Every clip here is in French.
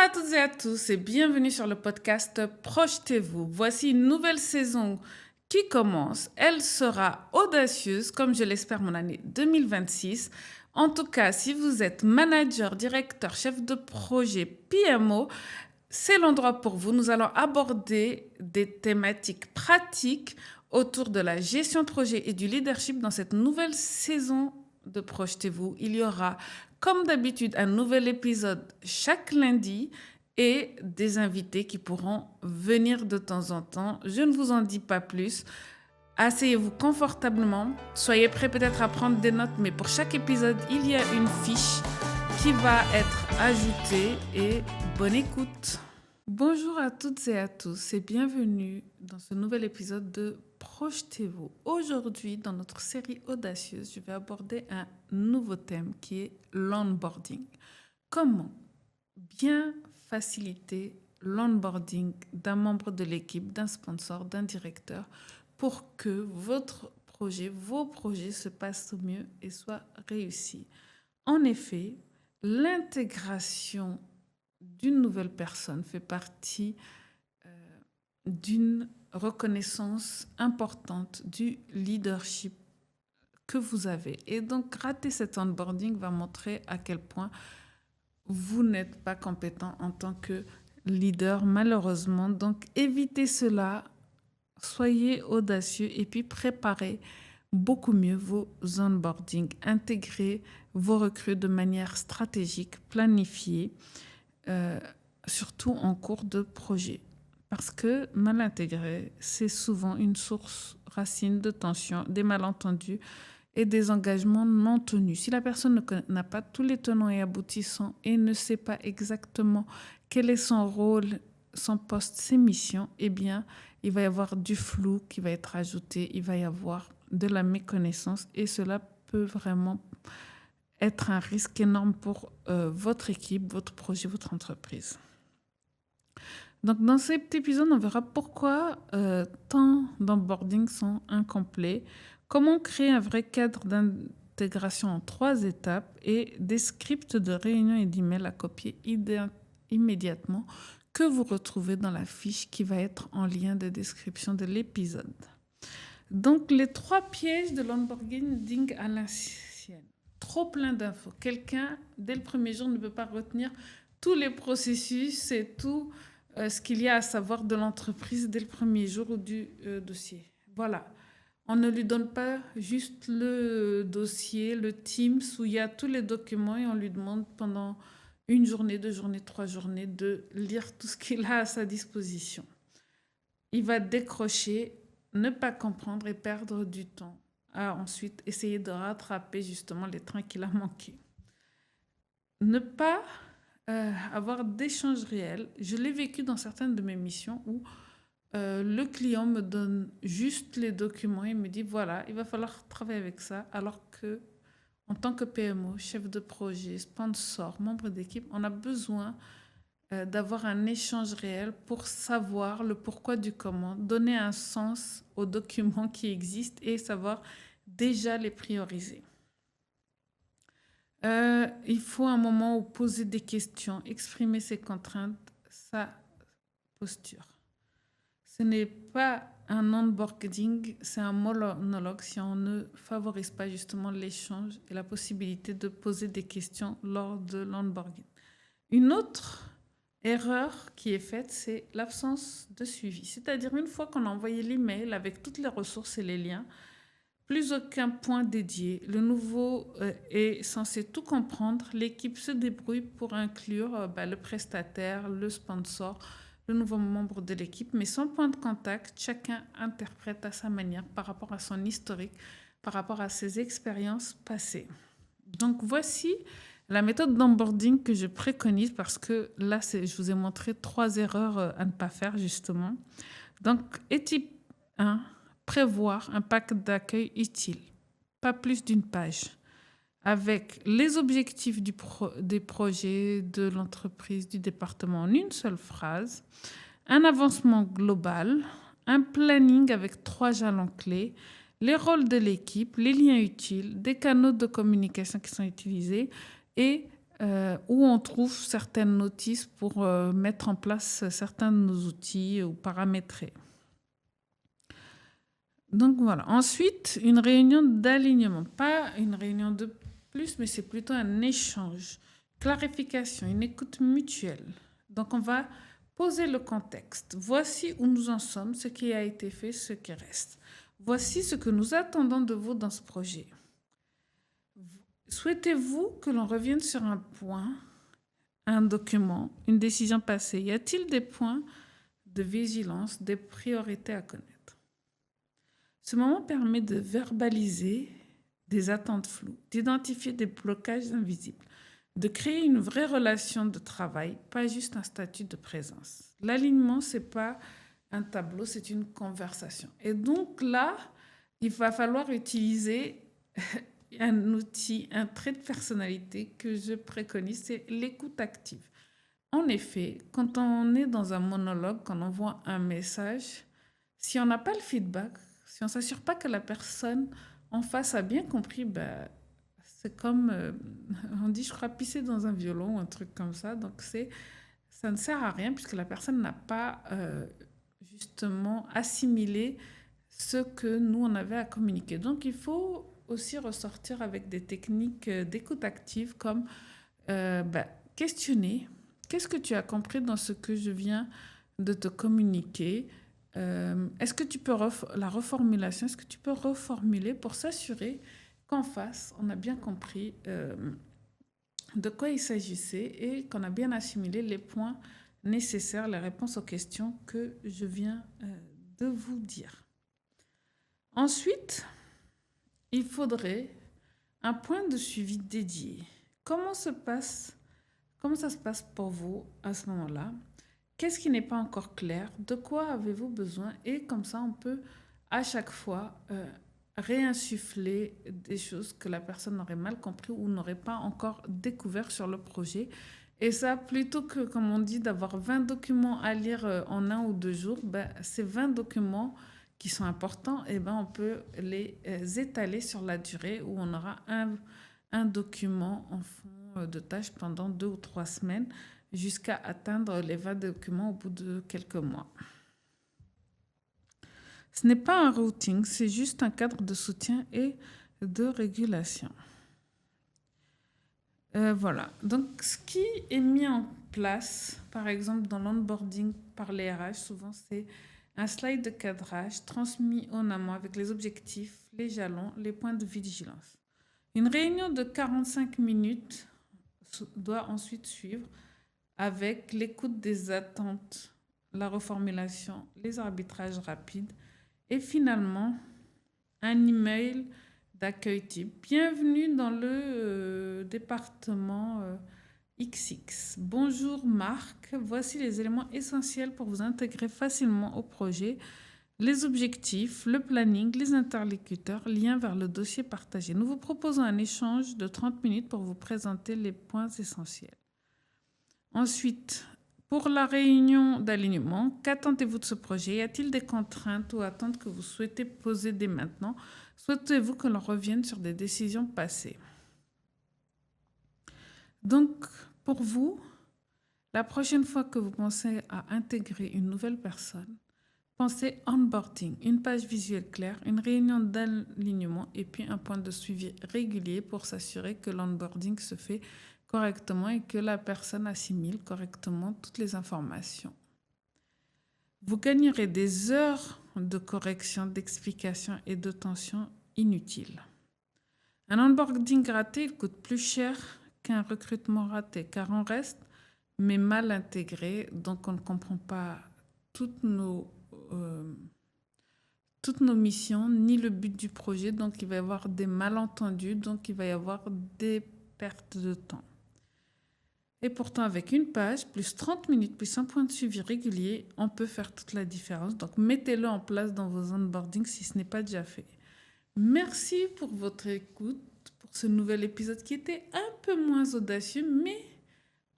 à toutes et à tous et bienvenue sur le podcast Projetez-vous. Voici une nouvelle saison qui commence. Elle sera audacieuse, comme je l'espère, mon année 2026. En tout cas, si vous êtes manager, directeur, chef de projet, PMO, c'est l'endroit pour vous. Nous allons aborder des thématiques pratiques autour de la gestion de projet et du leadership dans cette nouvelle saison de Projetez-vous. Il y aura, comme d'habitude, un nouvel épisode chaque lundi et des invités qui pourront venir de temps en temps. Je ne vous en dis pas plus. Asseyez-vous confortablement. Soyez prêts peut-être à prendre des notes, mais pour chaque épisode, il y a une fiche qui va être ajoutée et bonne écoute. Bonjour à toutes et à tous et bienvenue dans ce nouvel épisode de Projetez-vous. Aujourd'hui, dans notre série audacieuse, je vais aborder un nouveau thème qui est l'onboarding. Comment bien faciliter l'onboarding d'un membre de l'équipe, d'un sponsor, d'un directeur pour que votre projet, vos projets se passent au mieux et soient réussis. En effet, l'intégration d'une nouvelle personne fait partie d'une reconnaissance importante du leadership que vous avez. Et donc, rater cet onboarding va montrer à quel point vous n'êtes pas compétent en tant que leader, malheureusement. Donc, évitez cela, soyez audacieux et puis préparez beaucoup mieux vos onboarding. Intégrez vos recrues de manière stratégique, planifiée, surtout en cours de projet. Parce que mal intégré, c'est souvent une source racine de tension, des malentendus et des engagements non tenus. Si la personne n'a pas tous les tenants et aboutissants et ne sait pas exactement quel est son rôle, son poste, ses missions, eh bien, il va y avoir du flou qui va être ajouté, il va y avoir de la méconnaissance et cela peut vraiment être un risque énorme pour votre équipe, votre projet, votre entreprise. Donc, dans cet épisode, on verra pourquoi tant d'onboarding sont incomplets, comment créer un vrai cadre d'intégration en 3 étapes et des scripts de réunion et d'email à copier immédiatement que vous retrouvez dans la fiche qui va être en lien de description de l'épisode. Donc, les 3 pièges de l'onboarding à l'ancienne. Trop plein d'infos. Quelqu'un, dès le premier jour, ne peut pas retenir tous les processus et tout ce qu'il y a à savoir de l'entreprise dès le premier jour ou du dossier. Voilà. On ne lui donne pas juste le dossier, le Teams où il y a tous les documents et on lui demande pendant 1 journée, 2 journées, 3 journées de lire tout ce qu'il a à sa disposition. Il va décrocher, ne pas comprendre et perdre du temps à ensuite essayer de rattraper justement les trains qu'il a manqués. Ne pas avoir d'échanges réels. Je l'ai vécu dans certaines de mes missions où le client me donne juste les documents et me dit voilà, il va falloir travailler avec ça, alors que en tant que PMO, chef de projet, sponsor, membre d'équipe, on a besoin d'avoir un échange réel pour savoir le pourquoi du comment, donner un sens aux documents qui existent et savoir déjà les prioriser. Il faut un moment où poser des questions, exprimer ses contraintes, sa posture. Ce n'est pas un onboarding, c'est un monologue si on ne favorise pas justement l'échange et la possibilité de poser des questions lors de l'onboarding. Une autre erreur qui est faite, c'est l'absence de suivi. C'est-à-dire une fois qu'on a envoyé l'email avec toutes les ressources et les liens, plus aucun point dédié. Le nouveau est censé tout comprendre. L'équipe se débrouille pour inclure le prestataire, le sponsor, le nouveau membre de l'équipe, mais sans point de contact, chacun interprète à sa manière par rapport à son historique, par rapport à ses expériences passées. Donc voici la méthode d'onboarding que je préconise parce que là, je vous ai montré 3 erreurs à ne pas faire justement. Donc, étape 1, prévoir un pack d'accueil utile, pas plus d'1 page, avec les objectifs des projets, de l'entreprise, du département en une seule phrase, un avancement global, un planning avec 3 jalons clés, les rôles de l'équipe, les liens utiles, des canaux de communication qui sont utilisés et où on trouve certaines notices pour mettre en place certains de nos outils ou paramétrer. Donc voilà. Ensuite, une réunion d'alignement. Pas une réunion de plus, mais c'est plutôt un échange. Clarification, une écoute mutuelle. Donc on va poser le contexte. Voici où nous en sommes, ce qui a été fait, ce qui reste. Voici ce que nous attendons de vous dans ce projet. Souhaitez-vous que l'on revienne sur un point, un document, une décision passée? Y a-t-il des points de vigilance, des priorités à connaître? Ce moment permet de verbaliser des attentes floues, d'identifier des blocages invisibles, de créer une vraie relation de travail, pas juste un statut de présence. L'alignement, ce n'est pas un tableau, c'est une conversation. Et donc là, il va falloir utiliser un outil, un trait de personnalité que je préconise, c'est l'écoute active. En effet, quand on est dans un monologue, quand on voit un message, si on n'a pas le feedback, si on ne s'assure pas que la personne en face a bien compris, c'est comme, on dit, je crois, pisser dans un violon ou un truc comme ça. Donc, ça ne sert à rien puisque la personne n'a pas justement assimilé ce que nous, on avait à communiquer. Donc, il faut aussi ressortir avec des techniques d'écoute active comme questionner. Qu'est-ce que tu as compris dans ce que je viens de te communiquer? Est-ce que tu peux la reformulation, est-ce que tu peux reformuler pour s'assurer qu'en face, on a bien compris de quoi il s'agissait et qu'on a bien assimilé les points nécessaires, les réponses aux questions que je viens de vous dire. Ensuite, il faudrait un point de suivi dédié. Comment ça se passe pour vous à ce moment-là? Qu'est-ce qui n'est pas encore clair? De quoi avez-vous besoin? Et comme ça, on peut à chaque fois réinsuffler des choses que la personne n'aurait mal compris ou n'aurait pas encore découvert sur le projet. Et ça, plutôt que, comme on dit, d'avoir 20 documents à lire en 1 ou 2 jours, ces 20 documents qui sont importants, on peut les étaler sur la durée où on aura un document en fond de tâche pendant 2 ou 3 semaines jusqu'à atteindre les 20 documents au bout de quelques mois. Ce n'est pas un routing, c'est juste un cadre de soutien et de régulation. Voilà. Donc, ce qui est mis en place, par exemple, dans l'onboarding par les RH, souvent, c'est un slide de cadrage transmis en amont avec les objectifs, les jalons, les points de vigilance. Une réunion de 45 minutes doit ensuite suivre avec l'écoute des attentes, la reformulation, les arbitrages rapides et finalement un email d'accueil type. Bienvenue dans le département XX. Bonjour Marc, voici les éléments essentiels pour vous intégrer facilement au projet, les objectifs, le planning, les interlocuteurs, lien vers le dossier partagé. Nous vous proposons un échange de 30 minutes pour vous présenter les points essentiels. Ensuite, pour la réunion d'alignement, qu'attendez-vous de ce projet? Y a-t-il des contraintes ou attentes que vous souhaitez poser dès maintenant? Souhaitez-vous que l'on revienne sur des décisions passées? Donc, pour vous, la prochaine fois que vous pensez à intégrer une nouvelle personne, pensez onboarding, une page visuelle claire, une réunion d'alignement et puis un point de suivi régulier pour s'assurer que l'onboarding se fait correctement et que la personne assimile correctement toutes les informations. Vous gagnerez des heures de correction, d'explication et de tension inutiles. Un onboarding raté, il coûte plus cher qu'un recrutement raté, car on reste, mais mal intégré, donc on ne comprend pas toutes nos missions, ni le but du projet, donc il va y avoir des malentendus, donc il va y avoir des pertes de temps. Et pourtant, avec une page, plus 30 minutes, plus un point de suivi régulier, on peut faire toute la différence. Donc, mettez-le en place dans vos onboardings si ce n'est pas déjà fait. Merci pour votre écoute, pour ce nouvel épisode qui était un peu moins audacieux, mais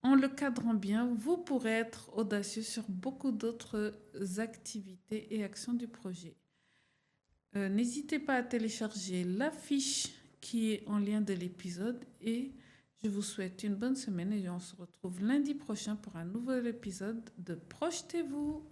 en le cadrant bien, vous pourrez être audacieux sur beaucoup d'autres activités et actions du projet. N'hésitez pas à télécharger la fiche qui est en lien de l'épisode et Je vous souhaite une bonne semaine et on se retrouve lundi prochain pour un nouvel épisode de Projetez-vous.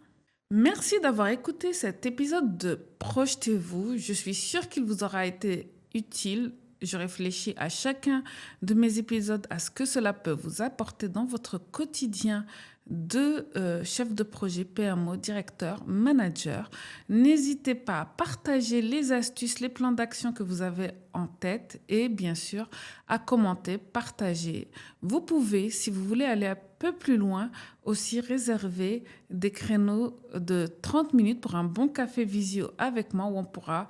Merci d'avoir écouté cet épisode de Projetez-vous. Je suis sûre qu'il vous aura été utile. Je réfléchis à chacun de mes épisodes à ce que cela peut vous apporter dans votre quotidien de chef de projet, PMO, directeur, manager. N'hésitez pas à partager les astuces, les plans d'action que vous avez en tête et bien sûr à commenter, partager. Vous pouvez, si vous voulez aller un peu plus loin, aussi réserver des créneaux de 30 minutes pour un bon café visio avec moi où on pourra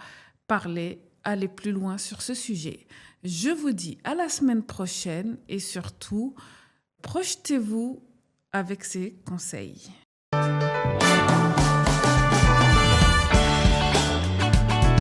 parler, aller plus loin sur ce sujet. Je vous dis à la semaine prochaine et surtout, projetez-vous avec ces conseils.